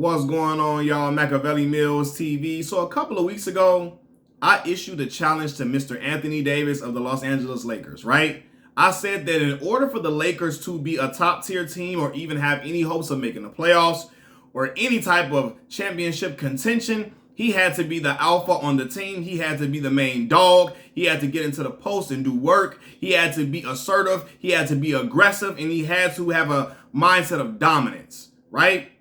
What's going on, y'all? Machiavelli Mills TV. So a couple of weeks ago, I issued a challenge to Mr. Anthony Davis of the Los Angeles Lakers, right? I said that in order for the Lakers to be a top tier team or even have any hopes of making the playoffs or any type of championship contention, he had to be the alpha on the team. He had to be the main dog. He had to get into the post and do work. He had to be assertive. He had to be aggressive, and he had to have a mindset of dominance, right?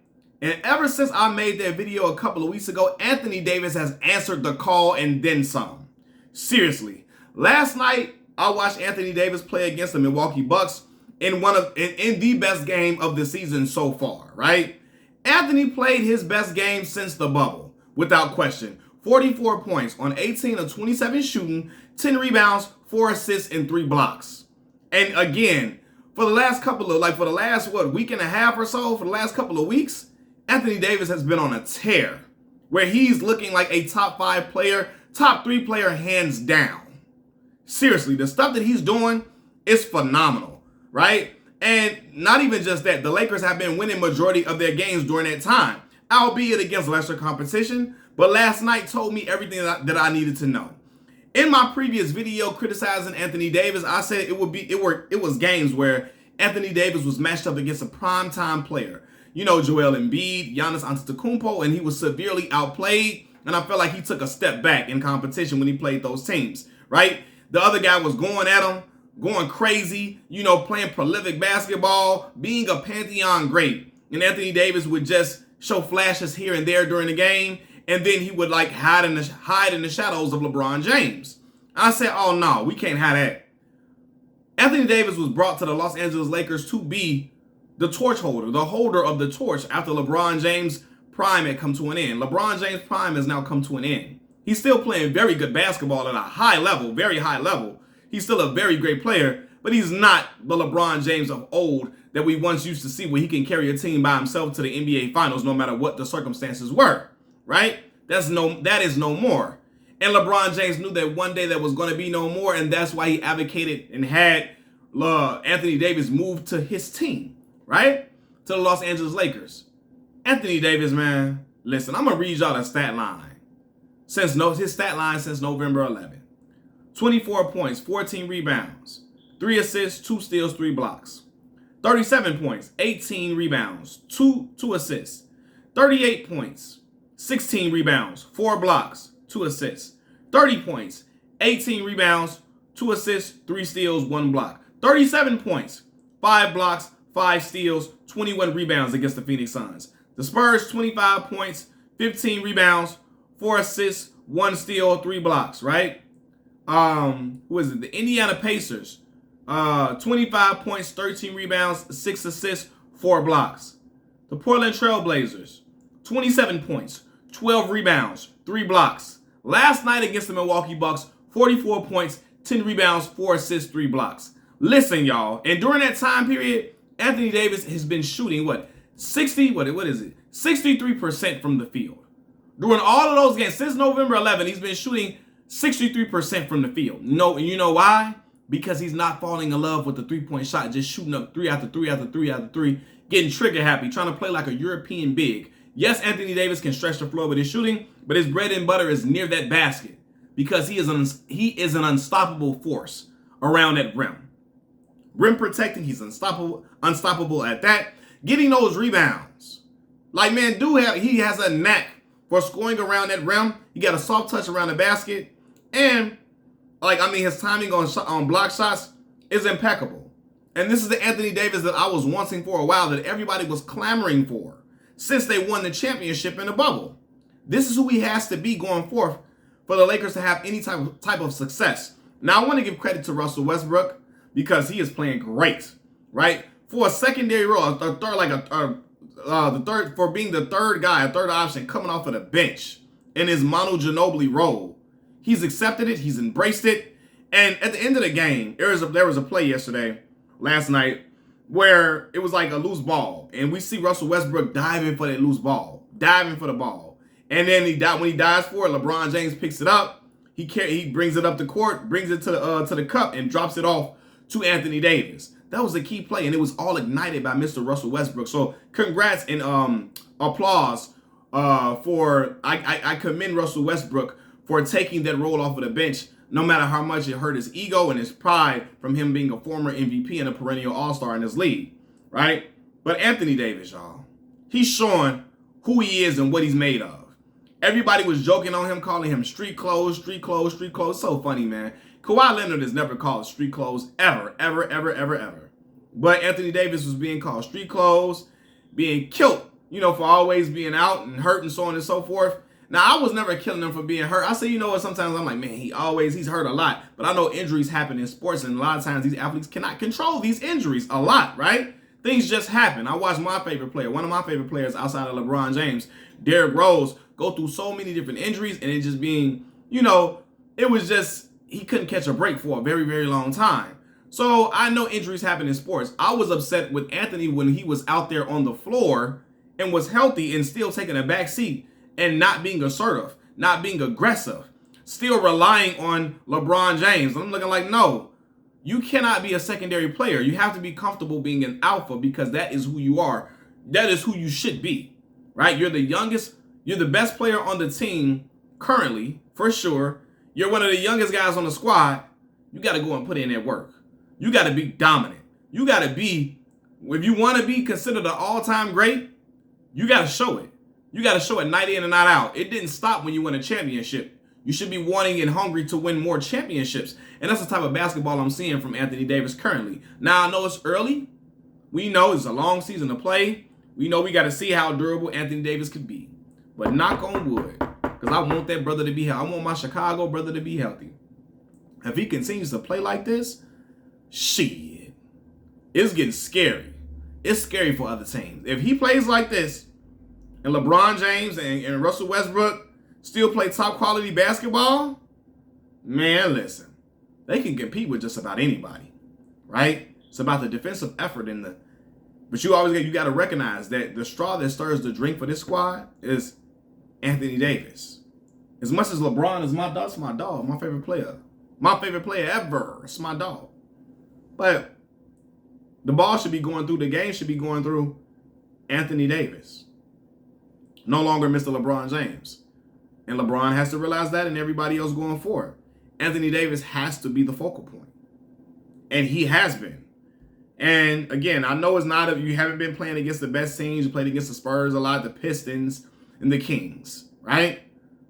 And ever since I made that video a couple of weeks ago, Anthony Davis has answered the call and then some. Seriously. Last night, I watched Anthony Davis play against the Milwaukee Bucks in the best game of the season so far, right? Anthony played his best game since the bubble, without question. 44 points on 18 of 27 shooting, 10 rebounds, 4 assists, and 3 blocks. And again, for the last week and a half or so, for the last couple of weeks, Anthony Davis has been on a tear where he's looking like a top 5 player, top 3 player hands down. Seriously, the stuff that he's doing is phenomenal, right? And not even just that, the Lakers have been winning majority of their games during that time, albeit against lesser competition, but last night told me everything that I needed to know. In my previous video criticizing Anthony Davis, I said it was games where Anthony Davis was matched up against a primetime player. You know, Joel Embiid, Giannis Antetokounmpo, and he was severely outplayed. And I felt like he took a step back in competition when he played those teams, right? The other guy was going at him, going crazy, playing prolific basketball, being a Pantheon great. And Anthony Davis would just show flashes here and there during the game, and then he would hide in the shadows of LeBron James. I said, oh no, we can't have that. Anthony Davis was brought to the Los Angeles Lakers to be the torch holder, the holder of the torch after LeBron James' prime had come to an end. LeBron James' prime has now come to an end. He's still playing very good basketball at a high level, very high level. He's still a very great player, but he's not the LeBron James of old that we once used to see where he can carry a team by himself to the NBA Finals no matter what the circumstances were, right? That is no more. And LeBron James knew that one day that was going to be no more, and that's why he advocated and had Anthony Davis move to his team, right? To the Los Angeles Lakers. Anthony Davis, man, listen, I'm going to read y'all the stat line. His stat line since November 11th. 24 points, 14 rebounds, 3 assists, 2 steals, 3 blocks. 37 points, 18 rebounds, 2 assists. 38 points, 16 rebounds, 4 blocks, 2 assists. 30 points, 18 rebounds, 2 assists, 3 steals, 1 block. 37 points, 5 blocks, 5 steals, 21 rebounds against the Phoenix Suns. The Spurs, 25 points, 15 rebounds, 4 assists, 1 steal, 3 blocks, right? The Indiana Pacers, 25 points, 13 rebounds, 6 assists, 4 blocks. The Portland Trail Blazers, 27 points, 12 rebounds, 3 blocks. Last night against the Milwaukee Bucks, 44 points, 10 rebounds, 4 assists, 3 blocks. Listen, y'all, and during that time period, Anthony Davis has been shooting 63% from the field. During all of those games, since November 11, he's been shooting 63% from the field. No, and you know why? Because he's not falling in love with the three-point shot, just shooting up 3 after 3 after 3 after 3, getting trigger happy, trying to play like a European big. Yes, Anthony Davis can stretch the floor with his shooting, but his bread and butter is near that basket because he is an unstoppable force around that rim. Rim protecting, he's unstoppable at that. Getting those rebounds. He has a knack for scoring around that rim. He got a soft touch around the basket. And, his timing on block shots is impeccable. And this is the Anthony Davis that I was wanting for a while, that everybody was clamoring for since they won the championship in the bubble. This is who he has to be going forth for the Lakers to have any type of success. Now, I want to give credit to Russell Westbrook because he is playing great, right? For a secondary role, for being the third guy, a third option coming off of the bench in his Manu Ginobili role. He's accepted it. He's embraced it. And at the end of the game, there was a play last night, where it was like a loose ball. And we see Russell Westbrook diving for that loose ball, diving for the ball. And then when he dives for it, LeBron James picks it up. He brings it up the court, brings it to the cup, and drops it off to Anthony Davis. That was a key play, and it was all ignited by Mr. Russell Westbrook. So congrats and applause for I commend Russell Westbrook for taking that role off of the bench, no matter how much it hurt his ego and his pride from him being a former MVP and a perennial all-star in this league, right? But Anthony Davis, y'all, he's showing who he is and what he's made of. Everybody was joking on him, calling him street clothes, street clothes, street clothes. So funny, man. Kawhi Leonard is never called street clothes ever, ever, ever, ever, ever. But Anthony Davis was being called street clothes, being killed, for always being out and hurt and so on and so forth. Now, I was never killing him for being hurt. I say, what, sometimes I'm like, man, he's hurt a lot. But I know injuries happen in sports, and a lot of times these athletes cannot control these injuries a lot, right? Things just happen. I watched my favorite player, one of my favorite players outside of LeBron James, Derrick Rose, go through so many different injuries, and it just being, it was just, he couldn't catch a break for a very, very long time. So I know injuries happen in sports. I was upset with Anthony when he was out there on the floor and was healthy and still taking a back seat and not being assertive, not being aggressive, still relying on LeBron James. I'm looking like, no, you cannot be a secondary player. You have to be comfortable being an alpha because that is who you are. That is who you should be, right? You're the youngest. You're the best player on the team currently, for sure. You're one of the youngest guys on the squad. You got to go and put in that work. You got to be dominant. You got to be, if you want to be considered an all-time great, you got to show it. You got to show it night in and night out. It didn't stop when you win a championship. You should be wanting and hungry to win more championships. And that's the type of basketball I'm seeing from Anthony Davis currently. Now, I know it's early. We know it's a long season to play. We know we got to see how durable Anthony Davis could be. But knock on wood, because I want that brother to be healthy. I want my Chicago brother to be healthy. If he continues to play like this, shit, it's getting scary. It's scary for other teams. If he plays like this, and LeBron James and Russell Westbrook still play top quality basketball, man, listen, they can compete with just about anybody, right? It's about the defensive effort but you got to recognize that the straw that stirs the drink for this squad is Anthony Davis. As much as LeBron is my dog, my favorite player. My favorite player ever. It's my dog. But the ball should be going through, the game should be going through Anthony Davis. No longer Mr. LeBron James. And LeBron has to realize that and everybody else going forward. Anthony Davis has to be the focal point. And he has been. And again, I know it's not if you haven't been playing against the best teams. You played against the Spurs a lot, the Pistons, and the Kings, right?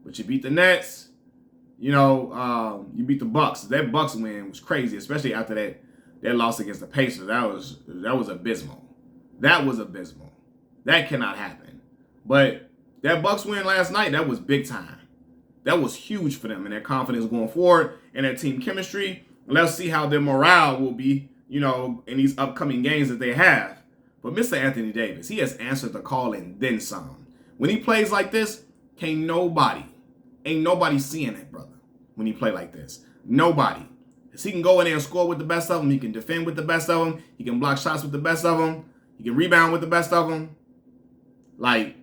But you beat the Nets, you beat the Bucks. That Bucks win was crazy, especially after that loss against the Pacers. That was abysmal. That was abysmal. That cannot happen. But that Bucks win last night, that was big time. That was huge for them and their confidence going forward and their team chemistry. Let's see how their morale will be, in these upcoming games that they have. But Mr. Anthony Davis, he has answered the call and then some. When he plays like this, ain't nobody seeing it, brother, when he play like this. Nobody. Because he can go in there and score with the best of them. He can defend with the best of them. He can block shots with the best of them. He can rebound with the best of them. Like,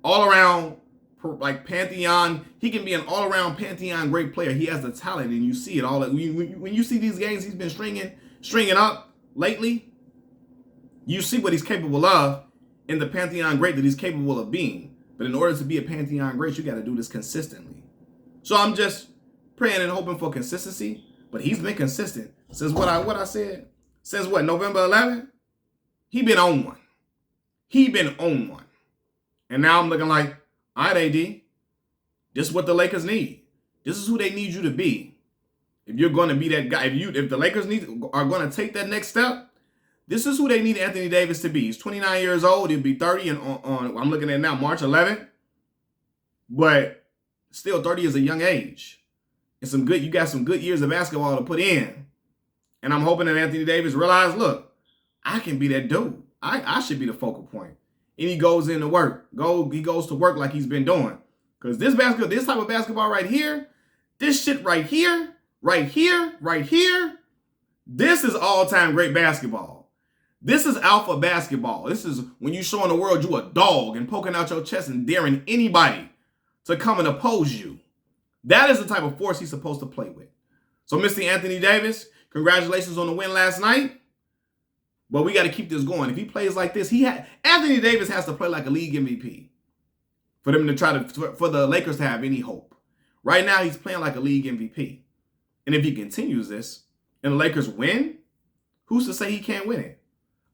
all around, like Pantheon. He can be an all-around Pantheon great player. He has the talent, and you see it all. When you see these games he's been stringing up lately, you see what he's capable of in the Pantheon great that he's capable of being. But in order to be a Pantheon great, you got to do this consistently. So I'm just praying and hoping for consistency. But he's been consistent since what I said. Since what, November 11th? He been on one. And now I'm looking like, all right, AD, this is what the Lakers need. This is who they need you to be. If you're going to be that guy, if the Lakers are going to take that next step, this is who they need Anthony Davis to be. He's 29 years old. He'll be 30 and on I'm looking at now, March 11th. But still, 30 is a young age. And you got some good years of basketball to put in. And I'm hoping that Anthony Davis realizes, look, I can be that dude. I should be the focal point. And he goes into work. He goes to work like he's been doing. Because this type of basketball right here, this shit right here, this is all-time great basketball. This is alpha basketball. This is when you showing the world you a dog and poking out your chest and daring anybody to come and oppose you. That is the type of force he's supposed to play with. So, Mr. Anthony Davis, congratulations on the win last night. But we got to keep this going. If he plays like this, Anthony Davis has to play like a league MVP for them to for the Lakers to have any hope. Right now, he's playing like a league MVP. And if he continues this and the Lakers win, who's to say he can't win it?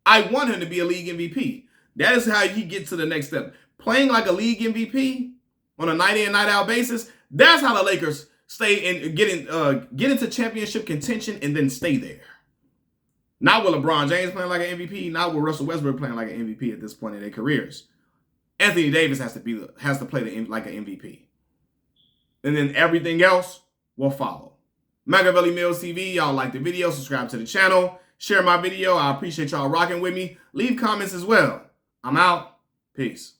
I want him to be a league MVP. That is how he gets to the next step. Playing like a league MVP on a night in, night out basis, that's how the Lakers stay and get into championship contention and then stay there. Not with LeBron James playing like an MVP, not with Russell Westbrook playing like an MVP at this point in their careers. Anthony Davis has to play like an MVP. And then everything else will follow. Machiavelli Mills TV, y'all like the video, subscribe to the channel, share my video. I appreciate y'all rocking with me. Leave comments as well. I'm out. Peace.